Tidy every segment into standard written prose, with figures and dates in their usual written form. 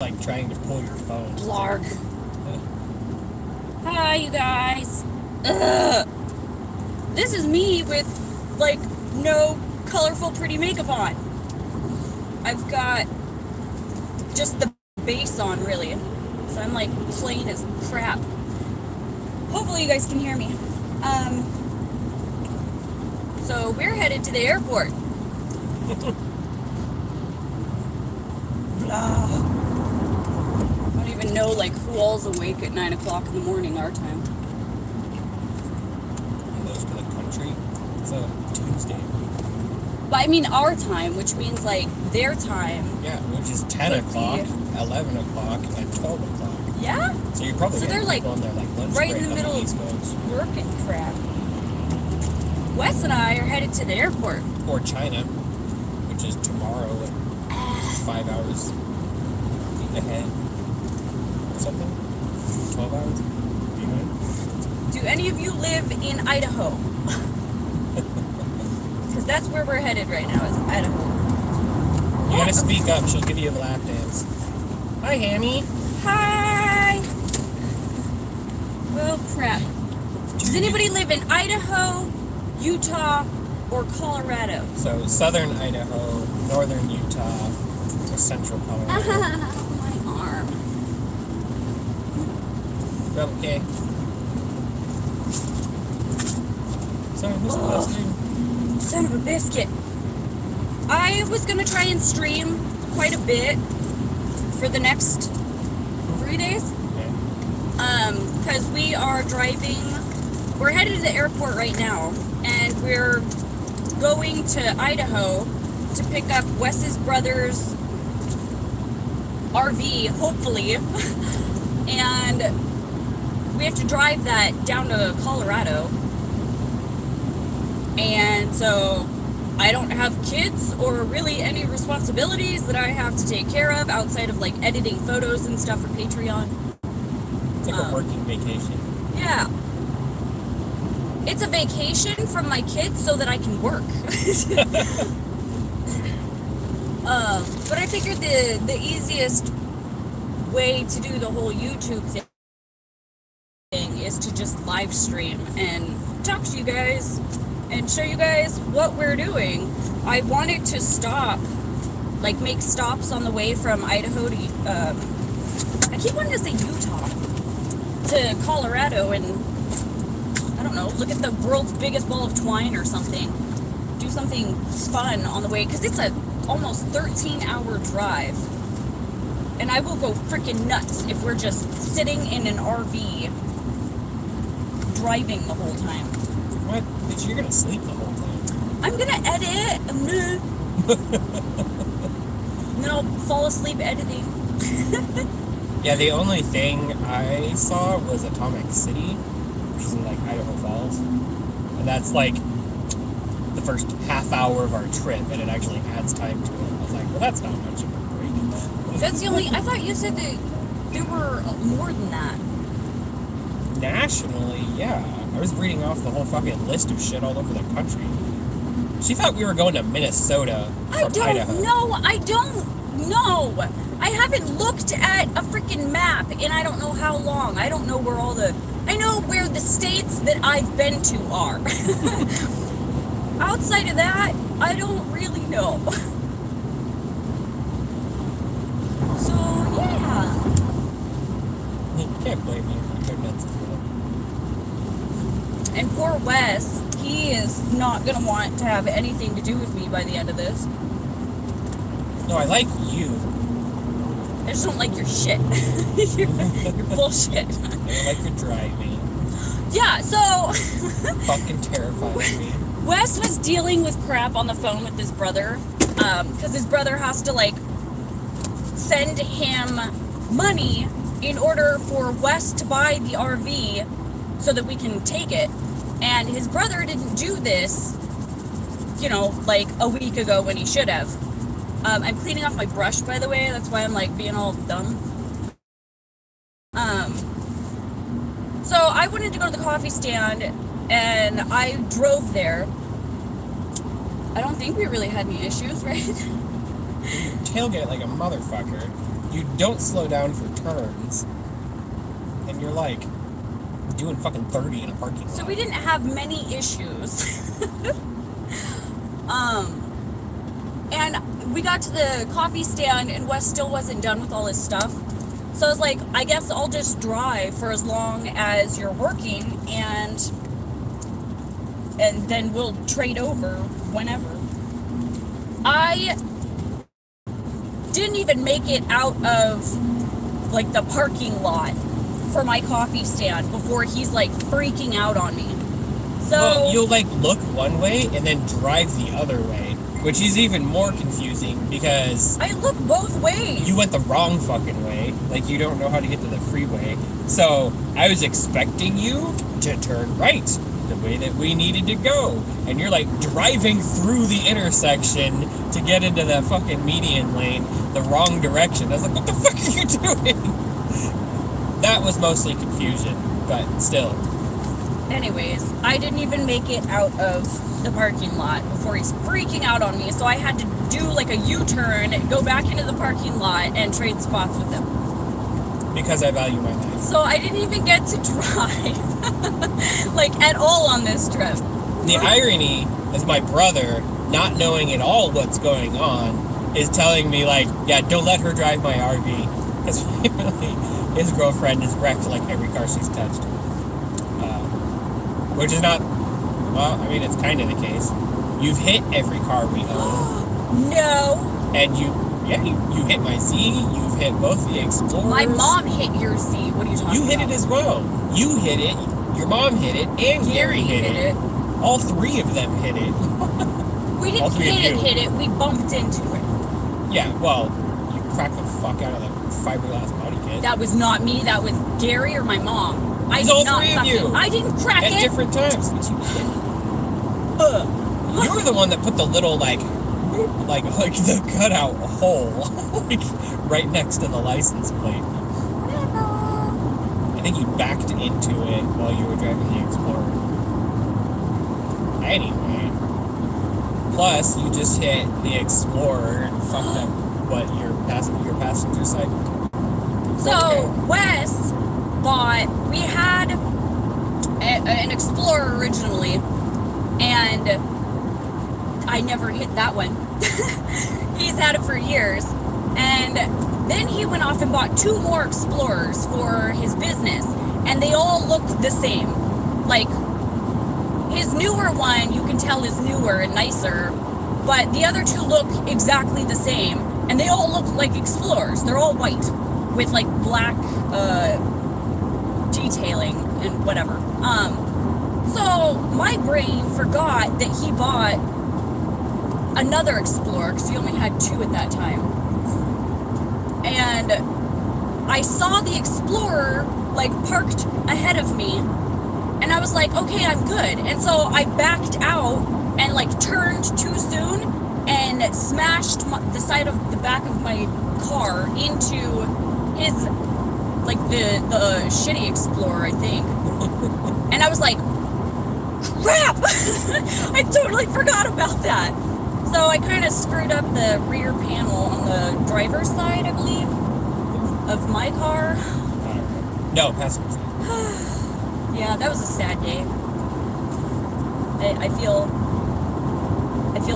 like trying to pull your phone. Blarg. Hi, you guys. Ugh. This is me with, like, no colorful, pretty makeup on. I've got just the base on, really. So I'm, like, plain as crap. Hopefully you guys can hear me. So we're headed to the airport. Blah. I don't even know, like, who all's awake at 9 o'clock in the morning, our time. Most of the country. It's a Tuesday. But I mean our time, which means, like, their time. Yeah, which is 10 o'clock, 11 o'clock, and 12 o'clock. Yeah? So you're probably So they're, like, on their, like, lunch right break in the on middle East Coast. of work and crap. Wes and I are headed to the airport. Or China, which is tomorrow at 5 hours ahead. Or something? 12 hours behind. Do any of you live in Idaho? Because that's where we're headed right now, is Idaho. You gotta speak up, she'll give you a lap dance. Hi, Hammy. Hi! Well, crap. Does anybody live in Idaho, Utah, or Colorado? So, southern Idaho, northern Utah, to central Colorado. My arm. Well, okay. Sorry, Miss Mustard. Son of a biscuit. I was going to try and stream quite a bit for the next 3 days. Yeah. Because we are driving, we're headed to the airport right now, and we're going to Idaho to pick up Wes's brother's RV, hopefully, and we have to drive that down to Colorado. And so I don't have kids or really any responsibilities that I have to take care of outside of, like, editing photos and stuff for Patreon. It's like a working vacation. Yeah. It's a vacation from my kids so that I can work. But I figured the easiest way to do the whole YouTube thing is to just live stream and talk to you guys and show you guys what we're doing. I wanted to stop, like, make stops on the way from Idaho to, I keep wanting to say Utah, to Colorado, and I don't know, look at the world's biggest ball of twine or something. Do something fun on the way, because it's a almost 13-hour drive. And I will go freaking nuts if we're just sitting in an RV driving the whole time. What? Bitch, you're gonna sleep the whole time. I'm gonna edit. And then I'll fall asleep editing. Yeah, the only thing I saw was Atomic City, which is in, like, Idaho Falls. And that's, like, the first half hour of our trip, and it actually adds time to it. I was like, well, that's not much of a break. That's the only... I thought you said that there were more than that. Nationally, yeah. I was reading off the whole fucking list of shit all over the country. She thought we were going to Minnesota from Idaho. I don't know. I haven't looked at a freaking map in I don't know how long. I don't know where all the... I know where the states that I've been to are. Outside of that, I don't really know. So, yeah. You can't blame me for their nuts as well. And poor Wes, he is not going to want to have anything to do with me by the end of this. No, I like you. I just don't like your shit. Your bullshit. I don't like your driving. Yeah, so... Fucking terrifying me. Wes was dealing with crap on the phone with his brother, because his brother has to, like, send him money in order for Wes to buy the RV so that we can take it. And his brother didn't do this, you know, like a week ago when he should have. I'm cleaning off my brush, by the way. That's why I'm, like, being all dumb. So I wanted to go to the coffee stand, and I drove there. I don't think we really had any issues, right? You tailgate like a motherfucker. you don't slow down for turns, and you're like doing fucking 30 in a parking lot. So we didn't have many issues. And we got to the coffee stand, and Wes still wasn't done with all his stuff. So I was like, I guess I'll just drive for as long as you're working, and then we'll trade over whenever. I didn't even make it out of like the parking lot for my coffee stand before he's like freaking out on me. So well, you'll like look one way and then drive the other way, which is even more confusing because I look both ways. you went the wrong fucking way. Like you don't know how to get to the freeway. So I was expecting you to turn right the way that we needed to go, and you're like driving through the intersection to get into that fucking median lane the wrong direction. I was like, what the fuck are you doing? That was mostly confusion, but still. Anyways, I didn't even make it out of the parking lot before he's freaking out on me, so I had to do like a U-turn, go back into the parking lot, and trade spots with him. Because I value my life. So I didn't even get to drive, like, at all on this trip. The irony is my brother, not knowing at all what's going on, is telling me, like, yeah, don't let her drive my RV. Because his girlfriend has wrecked, like, every car she's touched. Which is not, well, I mean, it's kind of the case. You've hit every car we own. No. And you hit my Z, you've hit both the Explorers. My mom hit your Z. What are you talking about? You hit it as well. You hit it, your mom hit it, and Gary hit it. All three of them hit it. We didn't hit it, we bumped into it. Yeah, well, you cracked the fuck out of the fiberglass body kit. That was not me, that was Gary or my mom. It was all three of you. I didn't crack it. At different times. You were the one that put the little, like the cutout hole, like, right next to the license plate. I think you backed into it while you were driving the Explorer. Anyway. Plus, you just hit the Explorer and fucked up your passenger side. So, Wes we had an Explorer originally, and I never hit that one. He's had it for years. And then he went off and bought 2 more Explorers for his business, and they all look the same. Like, his newer one, you can tell is newer and nicer, but the other 2 look exactly the same, and they all look like Explorers. They're all white with like black detailing and whatever. So my brain forgot that he bought another Explorer, because he only had 2 at that time. And I saw the Explorer like parked ahead of me, and I was like, okay, I'm good. And so I backed out and like turned too soon and smashed the back of my car into his, like, the shitty Explorer, I think. And I was like, crap! I totally forgot about that. So I kind of screwed up the rear panel on the driver's side, I believe, of my car. No, passenger side. Yeah, that was a sad day. I feel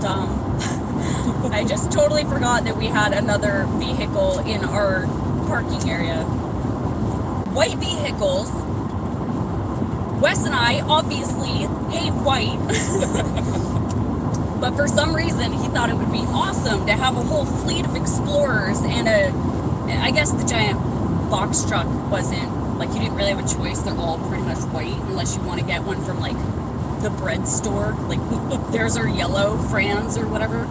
dumb. I just totally forgot that we had another vehicle in our parking area. White vehicles. Wes and I obviously hate white. But for some reason, he thought it would be awesome to have a whole fleet of Explorers and I guess the giant box truck wasn't, like, you didn't really have a choice. They're all pretty much white unless you want to get one from, like, the bread store. Like, theirs are yellow, Franz or whatever.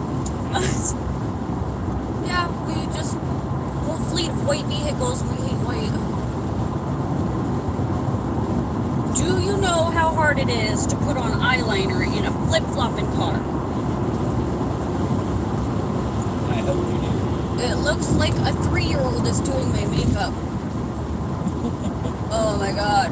Yeah, we just, a whole fleet of white vehicles, and we hate white. Do you know how hard it is to put on eyeliner in a flip-flopping car? I hope you do. It looks like a 3-year-old is doing my makeup. Oh my god.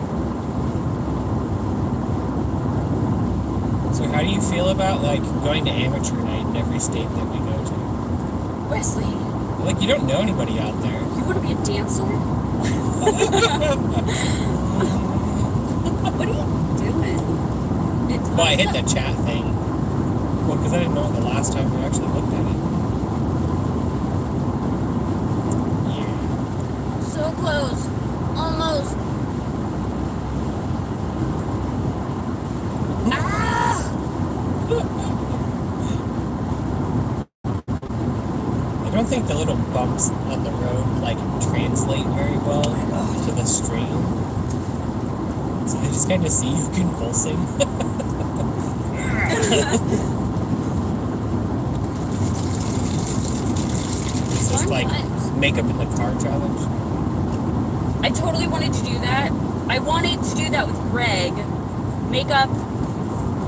So how do you feel about, like, going to amateur night in every state that we go to? Wesley, Like, you don't know anybody out there. you want to be a dancer? What are you doing? Well, I hit the chat thing. Well, because I didn't know the last time we actually looked at it. Yeah. So close. Almost. Ah! I don't think the little bumps on the road like translate very well to the stream. So they just kind of see you convulsing. It's just like makeup in the car challenge. I totally wanted to do that. I wanted to do that with Greg. Makeup.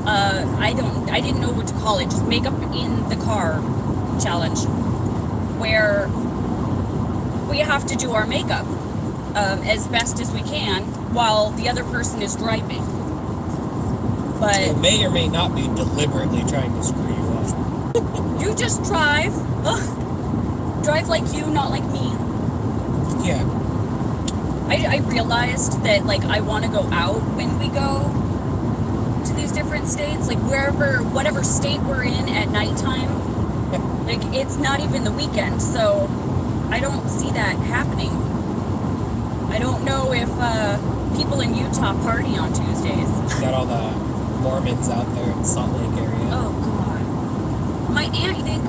I didn't know what to call it. Just makeup in the car challenge, where we have to do our makeup as best as we can while the other person is driving. But It may or may not be deliberately trying to screw you up. you just drive. Drive like you, not like me. Yeah. I realized that, like, I want to go out when we go to these different states, like whatever state we're in at nighttime. Like, it's not even the weekend, so I don't see that happening. I don't know if people in Utah party on Tuesdays. Got all the Mormons out there in Salt Lake area. Oh, God. My aunt, I think,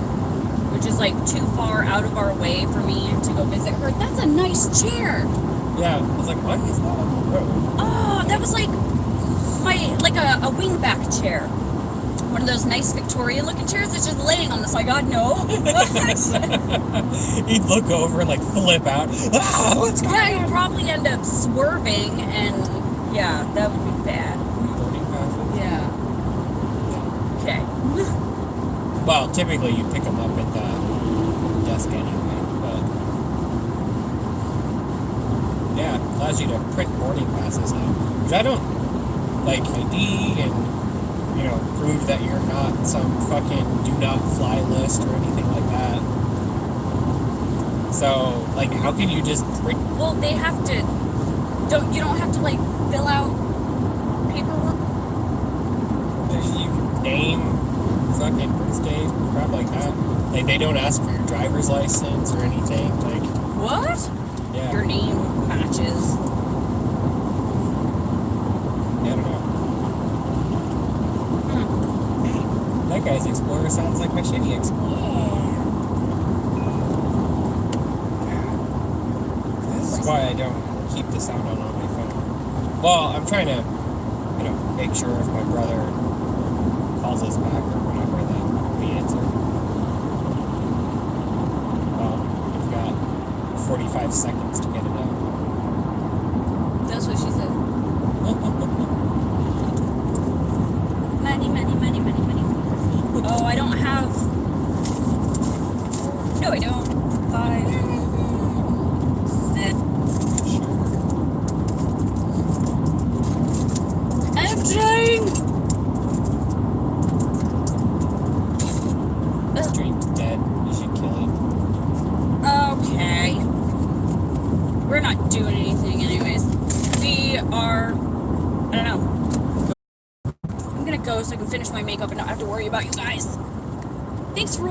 which is, like, too far out of our way for me to go visit her. That's a nice chair. Yeah, I was like, why is that on the road? Oh, that was like a wingback chair. One of those nice Victorian-looking chairs that's just laying on this. My God, no. He'd look over and like flip out. Ah, what's going Yeah, on? you'd probably end up swerving, and yeah, that would be bad. Boarding passes? Yeah. Okay. Well, typically you pick them up at the desk anyway, but yeah, it allows you to print boarding passes now, which I don't like ID and, you know, prove that you're not some fucking do not fly list or anything like that. So, like, how can you just print? Well, they have to. You don't have to like fill out paperwork. You name, fucking birthday, crap like that. Like, they don't ask for your driver's license or anything. Like, What? yeah, Your name matches. I don't know. That guy's Explorer sounds like my shitty Explorer. This is why I don't keep the sound on my phone. Well, I'm trying to, you know, make sure if my brother calls us back or whatever that we answer. Well, we've got 45 seconds to get it out. That's what she said. Money, money, money, money, money. Oh, I don't have. No, I don't. 5, 6. I'm trying. This dream's dead. You should kill it. Okay. We're not doing anything, anyways. We are. I don't know. I'm gonna go so I can finish my makeup and not have to worry about you guys. Thanks for